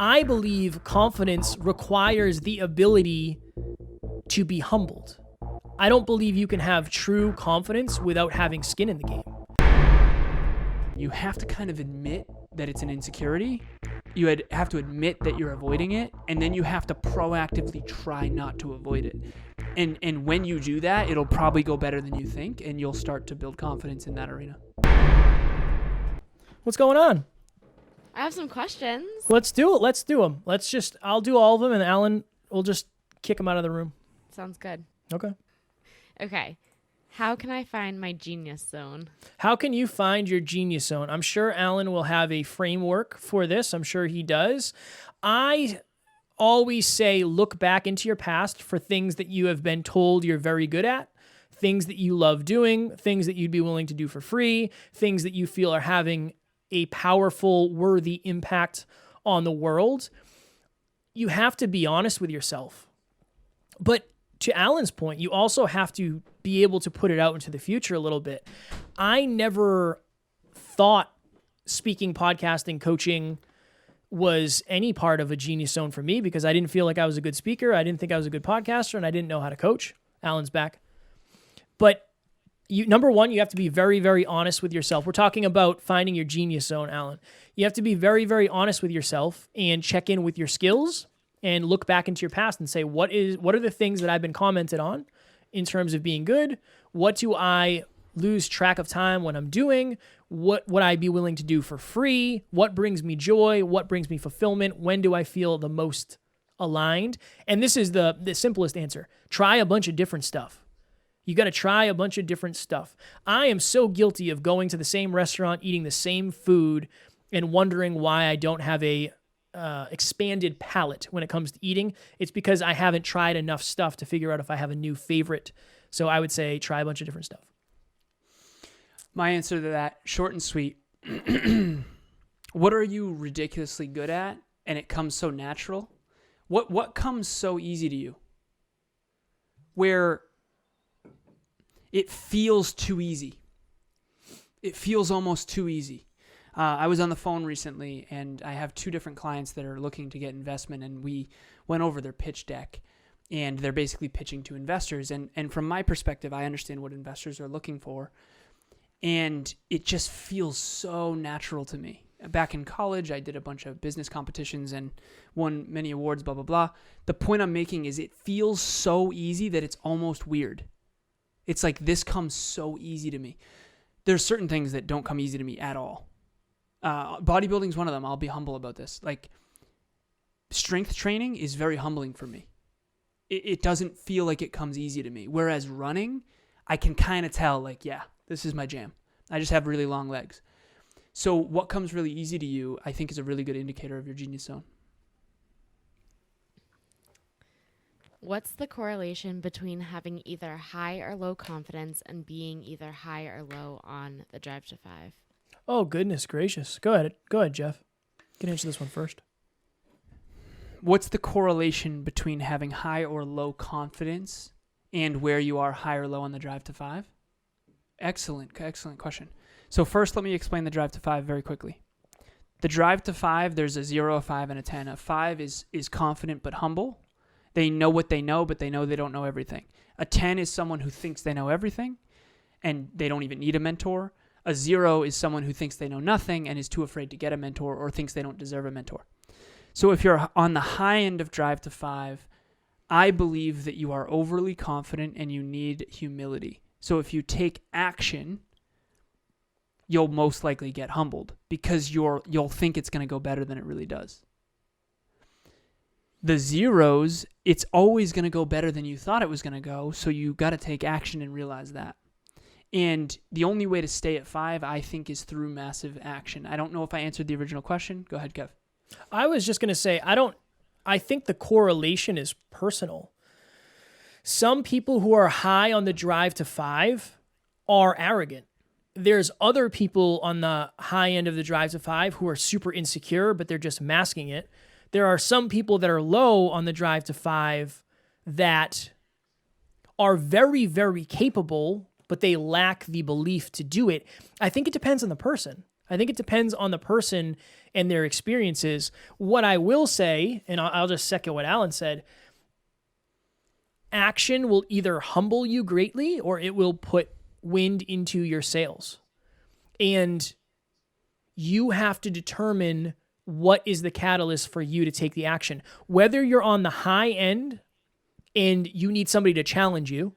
I believe confidence requires the ability to be humbled. I don't believe you can have true confidence without having skin in the game. You have to kind of admit that it's an insecurity. You have to admit that you're avoiding it, and then you have to proactively try not to avoid it. And when you do that, it'll probably go better than you think, and you'll start to build confidence in that arena. What's going on? I have some questions. Let's do it. Let's do them. I'll do all of them, and Alan will just kick him out of the room. Sounds good. Okay. How can I find my genius zone? How can you find your genius zone? I'm sure Alan will have a framework for this. I'm sure he does. I always say look back into your past for things that you have been told you're very good at, things that you love doing, things that you'd be willing to do for free, things that you feel are having a powerful, worthy impact on the world. You have to be honest with yourself. But to Alan's point, you also have to be able to put it out into the future a little bit. I never thought speaking, podcasting, coaching was any part of a genius zone for me because I didn't feel like I was a good speaker. I didn't think I was a good podcaster, and I didn't know how to coach. Alan's back. But number one, you have to be very, very honest with yourself. We're talking about finding your genius zone, Alan. You have to be very, very honest with yourself and check in with your skills and look back into your past and say, what are the things that I've been commented on in terms of being good? What do I lose track of time when I'm doing? What would I be willing to do for free? What brings me joy? What brings me fulfillment? When do I feel the most aligned? And this is the simplest answer. Try a bunch of different stuff. You got to try a bunch of different stuff. I am so guilty of going to the same restaurant, eating the same food, and wondering why I don't have a expanded palate when it comes to eating. It's because I haven't tried enough stuff to figure out if I have a new favorite. So I would say try a bunch of different stuff. My answer to that, short and sweet. What are you ridiculously good at and it comes so natural? What comes so easy to you? Where it feels too easy. It feels almost too easy. I was on the phone recently, and I have two different clients that are looking to get investment, and we went over their pitch deck, and they're basically pitching to investors. And from my perspective, I understand what investors are looking for, and it just feels so natural to me. Back in college, I did a bunch of business competitions and won many awards, blah, blah, blah. The point I'm making is it feels so easy that it's almost weird. It's like this comes so easy to me. There's certain things that don't come easy to me at all. Bodybuilding is one of them. I'll be humble about this. Like, strength training is very humbling for me. It doesn't feel like it comes easy to me. Whereas running, I can kind of tell, like, yeah, this is my jam. I just have really long legs. So what comes really easy to you, I think, is a really good indicator of your genius zone. What's the correlation between having either high or low confidence and being either high or low on the Drive to 5? Oh, goodness gracious. Go ahead, Jeff. You can answer this one first. What's the correlation between having high or low confidence and where you are high or low on the Drive to 5? Excellent question. So first, let me explain the Drive to 5 very quickly. The Drive to 5, there's a 0, a 5, and a 10. A 5 is confident but humble. They know what they know, but they know they don't know everything. A 10 is someone who thinks they know everything, and they don't even need a mentor. A 0 is someone who thinks they know nothing and is too afraid to get a mentor or thinks they don't deserve a mentor. So if you're on the high end of Drive to 5, I believe that you are overly confident and you need humility. So if you take action, you'll most likely get humbled because you'll think it's going to go better than it really does. The 0s, it's always going to go better than you thought it was going to go, so you got to take action and realize that. And the only way to stay at 5, I think, is through massive action. I don't know if I answered the original question. Go ahead, Kev. I was just going to say, I think the correlation is personal. Some people who are high on the Drive to 5 are arrogant. There's other people on the high end of the Drive to 5 who are super insecure, but they're just masking it. There are some people that are low on the Drive to 5 that are very, very capable, but they lack the belief to do it. I think it depends on the person. I think it depends on the person and their experiences. What I will say, and I'll just second what Alan said, action will either humble you greatly or it will put wind into your sails. And you have to determine what is the catalyst for you to take the action. Whether you're on the high end and you need somebody to challenge you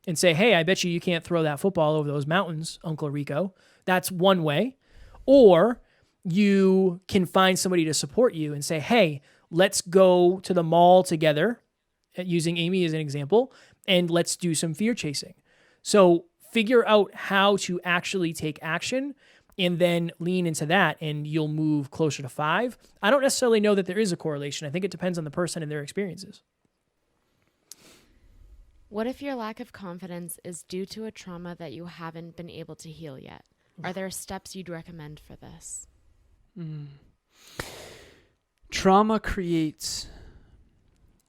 and say, hey, I bet you can't throw that football over those mountains, Uncle Rico. That's one way. Or you can find somebody to support you and say, hey, let's go to the mall together, using Amy as an example, and let's do some fear chasing. So figure out how to actually take action and then lean into that, and you'll move closer to 5. I don't necessarily know that there is a correlation. I think it depends on the person and their experiences. What if your lack of confidence is due to a trauma that you haven't been able to heal yet? Are there steps you'd recommend for this? Trauma creates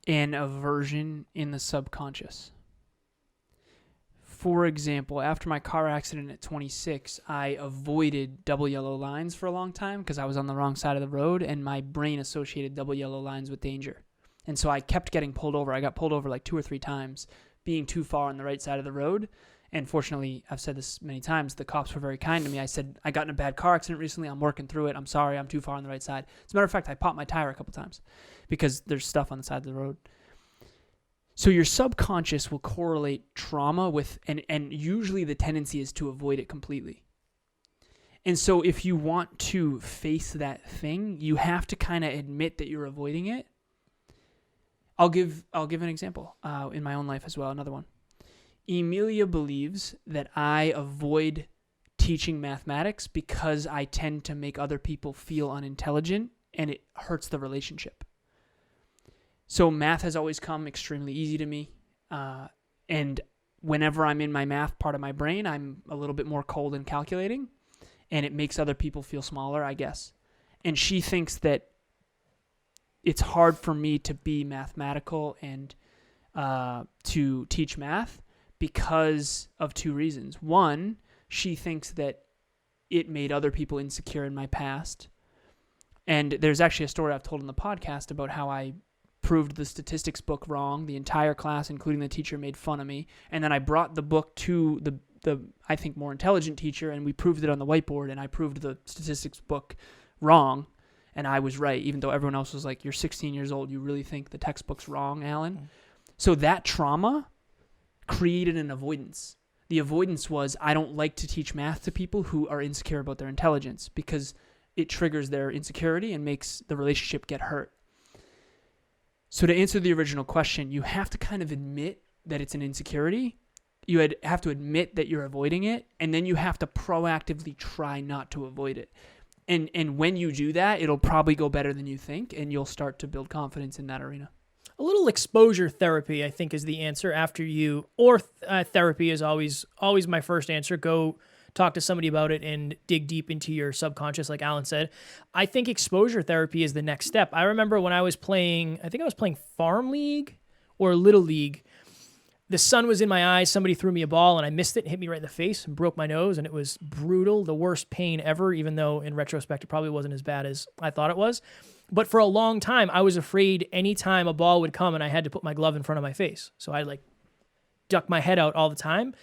an aversion in the subconscious. For example, after my car accident at 26, I avoided double yellow lines for a long time because I was on the wrong side of the road, and my brain associated double yellow lines with danger. And so I kept getting pulled over. I got pulled over like 2 or 3 times, being too far on the right side of the road. And fortunately, I've said this many times, the cops were very kind to me. I said, I got in a bad car accident recently. I'm working through it. I'm sorry. I'm too far on the right side. As a matter of fact, I popped my tire a couple times because there's stuff on the side of the road. So your subconscious will correlate trauma with, and usually the tendency is to avoid it completely. And so if you want to face that thing, you have to kind of admit that you're avoiding it. I'll give an example in my own life as well, another one. Emilia believes that I avoid teaching mathematics because I tend to make other people feel unintelligent and it hurts the relationship. So math has always come extremely easy to me. And whenever I'm in my math part of my brain, I'm a little bit more cold and calculating, and it makes other people feel smaller, I guess. And she thinks that it's hard for me to be mathematical and to teach math because of 2 reasons. One, she thinks that it made other people insecure in my past. And there's actually a story I've told in the podcast about how I proved the statistics book wrong. The entire class, including the teacher, made fun of me. And then I brought the book to the I think, more intelligent teacher, and we proved it on the whiteboard, and I proved the statistics book wrong, and I was right, even though everyone else was like, you're 16 years old, you really think the textbook's wrong, Alan? Mm-hmm. So that trauma created an avoidance. The avoidance was, I don't like to teach math to people who are insecure about their intelligence because it triggers their insecurity and makes the relationship get hurt. So to answer the original question, you have to kind of admit that it's an insecurity. You have to admit that you're avoiding it, and then you have to proactively try not to avoid it. And when you do that, it'll probably go better than you think, and you'll start to build confidence in that arena. A little exposure therapy, I think, is the answer after you, or therapy is always my first answer. Go talk to somebody about it and dig deep into your subconscious, like Alan said. I think exposure therapy is the next step. I remember when I was playing, I think I was playing Farm League or Little League. The sun was in my eyes. Somebody threw me a ball and I missed it and hit me right in the face and broke my nose. And it was brutal, the worst pain ever, even though in retrospect, it probably wasn't as bad as I thought it was. But for a long time, I was afraid anytime a ball would come and I had to put my glove in front of my face. So I'd duck my head out all the time.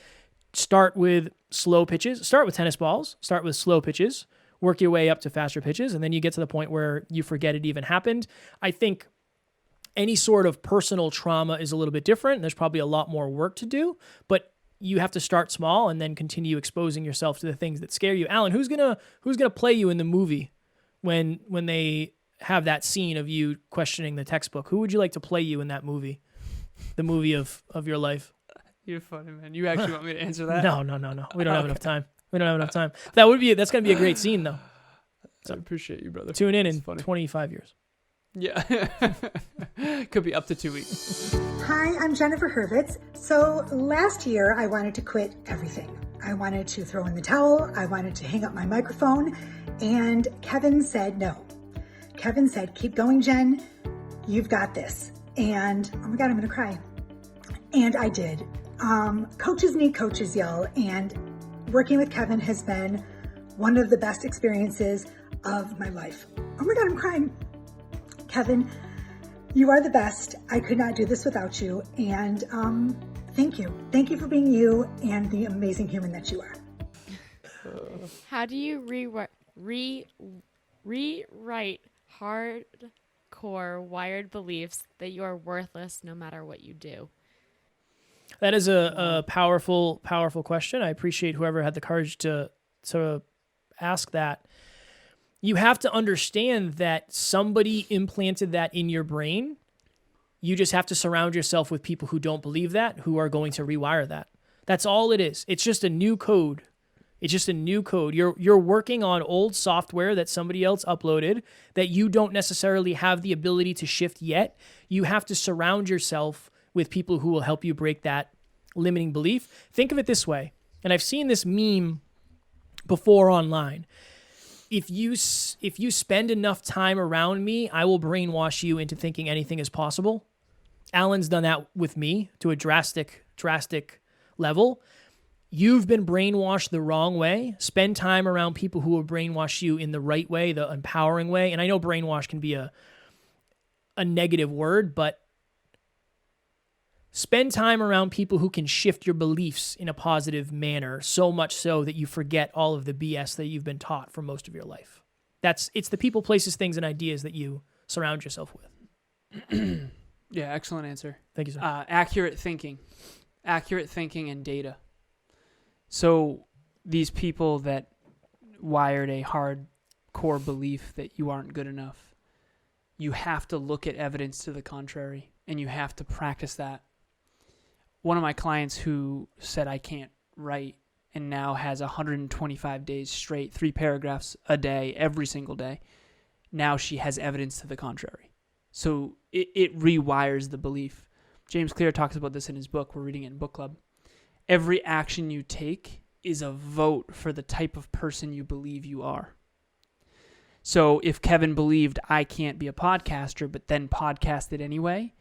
Start with slow pitches. Start with tennis balls. Start with slow pitches. Work your way up to faster pitches. And then you get to the point where you forget it even happened. I think any sort of personal trauma is a little bit different. There's probably a lot more work to do, but you have to start small and then continue exposing yourself to the things that scare you. Alan, who's gonna play you in the movie when they have that scene of you questioning the textbook? Who would you like to play you in that movie? The movie of your life. You're funny, man. You actually want me to answer that? No. We don't have enough time. That's gonna be a great scene though. So I appreciate you, brother. Tune in 25 years. Yeah. Could be up to 2 weeks. Hi, I'm Jennifer Hurvitz. So last year I wanted to quit everything. I wanted to throw in the towel. I wanted to hang up my microphone. And Kevin said no. Kevin said, keep going, Jen. You've got this. And oh my God, I'm going to cry. And I did. Coaches need coaches, y'all. And working with Kevin has been one of the best experiences of my life. Oh my God, I'm crying. Kevin, you are the best. I could not do this without you. And thank you. Thank you for being you and the amazing human that you are. How do you rewrite hardcore wired beliefs that you are worthless no matter what you do? That is a powerful question. I appreciate whoever had the courage to ask that. You have to understand that somebody implanted that in your brain. You just have to surround yourself with people who don't believe that, who are going to rewire that. That's all it is. It's just a new code. It's just a new code. You're working on old software that somebody else uploaded that you don't necessarily have the ability to shift yet. You have to surround yourself with people who will help you break that limiting belief. Think of it this way, and I've seen this meme before online. If you spend enough time around me, I will brainwash you into thinking anything is possible. Alan's done that with me to a drastic level. You've been brainwashed the wrong way. Spend time around people who will brainwash you in the right way, the empowering way. And I know brainwash can be a negative word, but spend time around people who can shift your beliefs in a positive manner, so much so that you forget all of the BS that you've been taught for most of your life. It's the people, places, things, and ideas that you surround yourself with. Yeah, excellent answer. Thank you, sir. Accurate thinking and data. So these people that wired a hardcore belief that you aren't good enough, you have to look at evidence to the contrary, and you have to practice that. One of my clients who said I can't write and now has 125 days straight, 3 paragraphs a day, every single day. Now she has evidence to the contrary. So it rewires the belief. James Clear talks about this in his book. We're reading it in book club. Every action you take is a vote for the type of person you believe you are. So if Kevin believed I can't be a podcaster, but then podcasted anyway,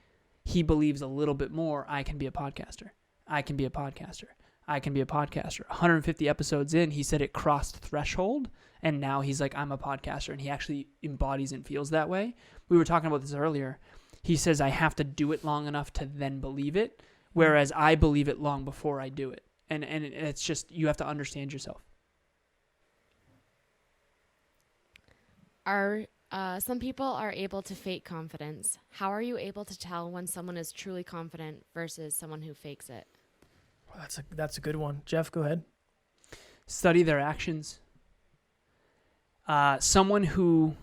he believes a little bit more, I can be a podcaster. I can be a podcaster. I can be a podcaster. 150 episodes in, he said it crossed threshold, and now he's like, I'm a podcaster, and he actually embodies and feels that way. We were talking about this earlier. He says, I have to do it long enough to then believe it, whereas I believe it long before I do it. And it's just, you have to understand yourself. Some people are able to fake confidence. How are you able to tell when someone is truly confident versus someone who fakes it? Well, that's a good one. Jeff, go ahead. Study their actions. Someone who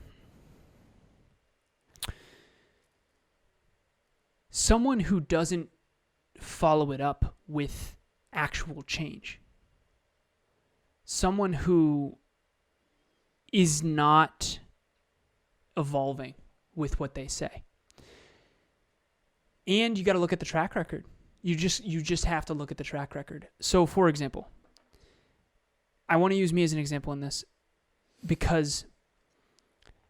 doesn't follow it up with actual change. Someone who is not evolving with what they say. And you got to look at the track record. You just have to look at the track record. So, for example, I want to use me as an example in this because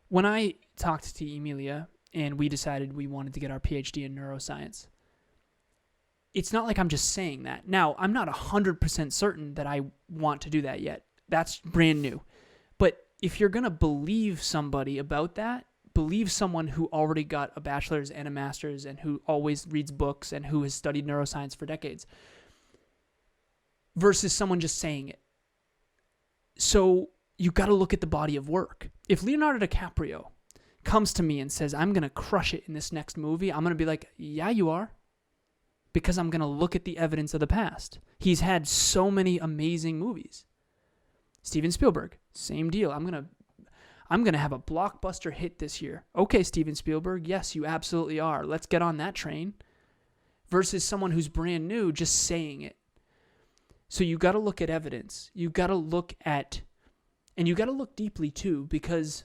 when I talked to Emilia and we decided we wanted to get our PhD in neuroscience, it's not like I'm just saying that. Now, I'm not 100% certain that I want to do that yet. That's brand new. But if you're going to believe somebody about that, believe someone who already got a bachelor's and a master's and who always reads books and who has studied neuroscience for decades versus someone just saying it. So you got to look at the body of work. If Leonardo DiCaprio comes to me and says, I'm going to crush it in this next movie, I'm going to be like, yeah, you are. Because I'm going to look at the evidence of the past. He's had so many amazing movies. Steven Spielberg, same deal. I'm going to have a blockbuster hit this year. Okay, Steven Spielberg, yes, you absolutely are. Let's get on that train. Versus someone who's brand new just saying it. So you got to look at evidence. You got to look at, and you got to look deeply too, because,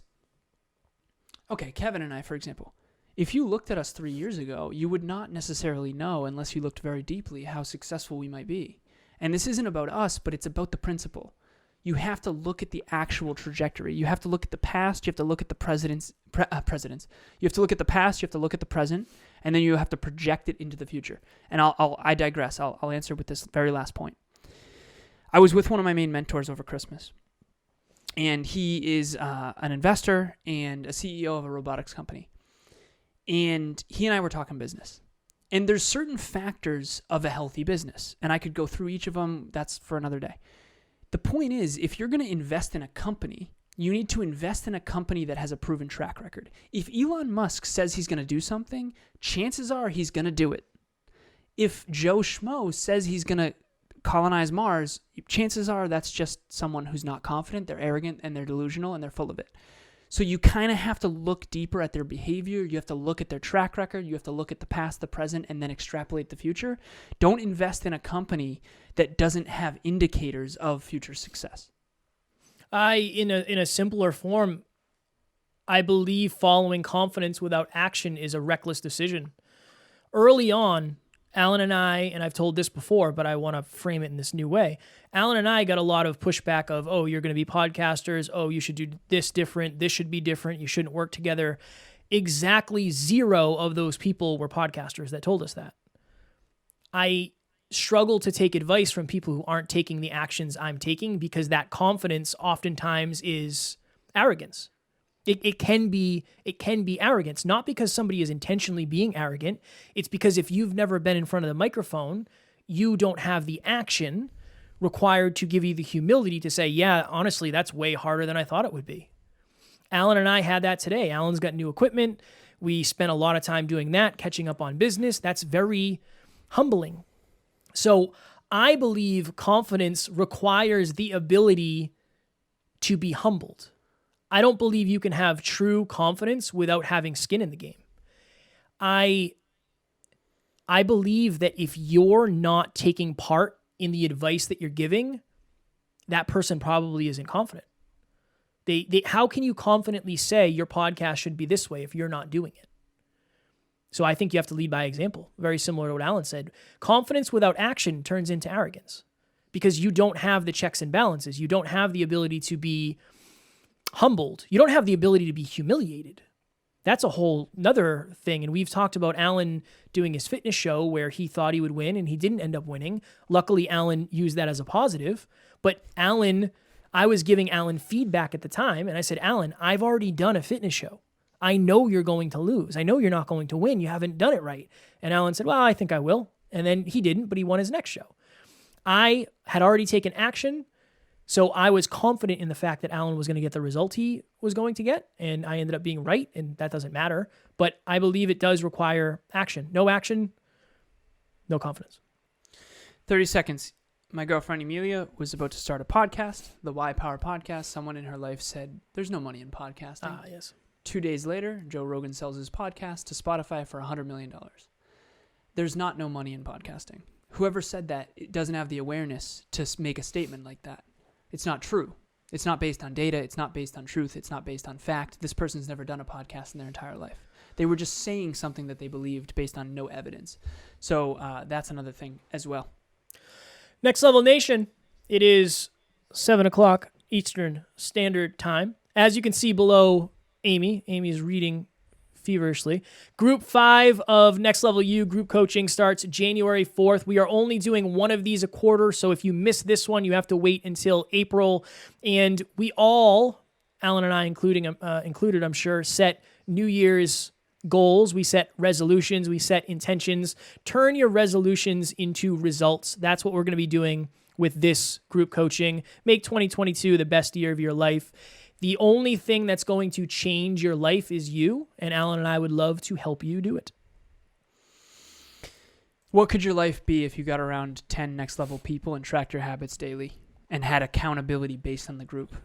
okay, Kevin and I, for example, if you looked at us 3 years ago, you would not necessarily know, unless you looked very deeply, how successful we might be. And this isn't about us, but it's about the principle. You have to look at the actual trajectory. You have to look at the past. You have to look at the presidents. You have to look at the past. You have to look at the present, and then you have to project it into the future. And I digress. I'll answer with this very last point. I was with one of my main mentors over Christmas, And he is an investor and a CEO of a robotics company. And he and I were talking business. And there's certain factors of a healthy business. And I could go through each of them. That's for another day. The point is, if you're going to invest in a company, you need to invest in a company that has a proven track record. If Elon Musk says he's going to do something, chances are he's going to do it. If Joe Schmo says he's going to colonize Mars, chances are that's just someone who's not confident, they're arrogant, and they're delusional, and they're full of it. So you kind of have to look deeper at their behavior. You have to look at their track record. You have to look at the past, the present, and then extrapolate the future. Don't invest in a company that doesn't have indicators of future success. In a simpler form, I believe following confidence without action is a reckless decision. Early on, Alan and I, and I've told this before, but I want to frame it in this new way. Alan and I got a lot of pushback of, oh, you're going to be podcasters. Oh, you should do this different. This should be different. You shouldn't work together. Exactly 0 of those people were podcasters that told us that. I struggle to take advice from people who aren't taking the actions I'm taking because that confidence oftentimes is arrogance. It can be arrogance, not because somebody is intentionally being arrogant. It's because if you've never been in front of the microphone, you don't have the action required to give you the humility to say, yeah, honestly, that's way harder than I thought it would be. Alan and I had that today. Alan's got new equipment. We spent a lot of time doing that, catching up on business. That's very humbling. So I believe confidence requires the ability to be humbled. I don't believe you can have true confidence without having skin in the game. I believe that if you're not taking part in the advice that you're giving, that person probably isn't confident. How can you confidently say your podcast should be this way if you're not doing it? So I think you have to lead by example. Very similar to what Alan said. Confidence without action turns into arrogance because you don't have the checks and balances. You don't have the ability to be humbled. You don't have the ability to be humiliated. That's a whole nother thing. And we've talked about Alan doing his fitness show where he thought he would win and he didn't end up winning. Luckily, Alan used that as a positive. But I was giving Alan feedback at the time and I said, Alan, I've already done a fitness show. I know you're going to lose. I know you're not going to win. You haven't done it right. And Alan said, well, I think I will. And then he didn't, but he won his next show. I had already taken action. So I was confident in the fact that Alan was going to get the result he was going to get, and I ended up being right, and that doesn't matter. But I believe it does require action. No action, no confidence. 30 seconds. My girlfriend Emilia was about to start a podcast, the Y Power podcast. Someone in her life said, there's no money in podcasting. Ah, yes. 2 days later, Joe Rogan sells his podcast to Spotify for $100 million. There's not no money in podcasting. Whoever said that it doesn't have the awareness to make a statement like that. It's not true. It's not based on data. It's not based on truth. It's not based on fact. This person's never done a podcast in their entire life. They were just saying something that they believed based on no evidence. So that's another thing as well. Next Level Nation, it is 7 o'clock Eastern Standard Time. As you can see below Amy is reading feverishly. Group 5 of Next Level U group coaching starts January 4th. We are only doing one of these a quarter, so if you miss this one, you have to wait until April. And we all, Alan and I included, I'm sure, set New Year's goals. We set resolutions. We set intentions. Turn your resolutions into results. That's what we're going to be doing with this group coaching. Make 2022 the best year of your life. The only thing that's going to change your life is you, and Alan and I would love to help you do it. What could your life be if you got around 10 next level people and tracked your habits daily and had accountability based on the group?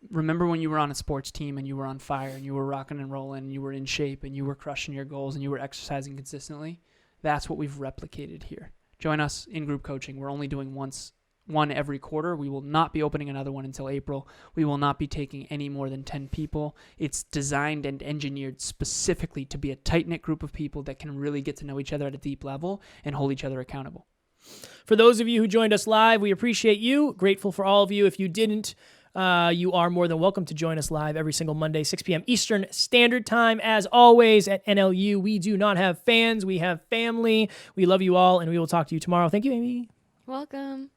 Remember when you were on a sports team and you were on fire and you were rocking and rolling and you were in shape and you were crushing your goals and you were exercising consistently? That's what we've replicated here. Join us in group coaching. We're only doing one every quarter. We will not be opening another one until April. We will not be taking any more than 10 people. It's designed and engineered specifically to be a tight-knit group of people that can really get to know each other at a deep level and hold each other accountable. For those of you who joined us live, we appreciate you. Grateful for all of you. If you didn't, you are more than welcome to join us live every single Monday, 6 p.m. Eastern Standard Time. As always, at NLU, we do not have fans. We have family. We love you all, and we will talk to you tomorrow. Thank you, Amy. Welcome.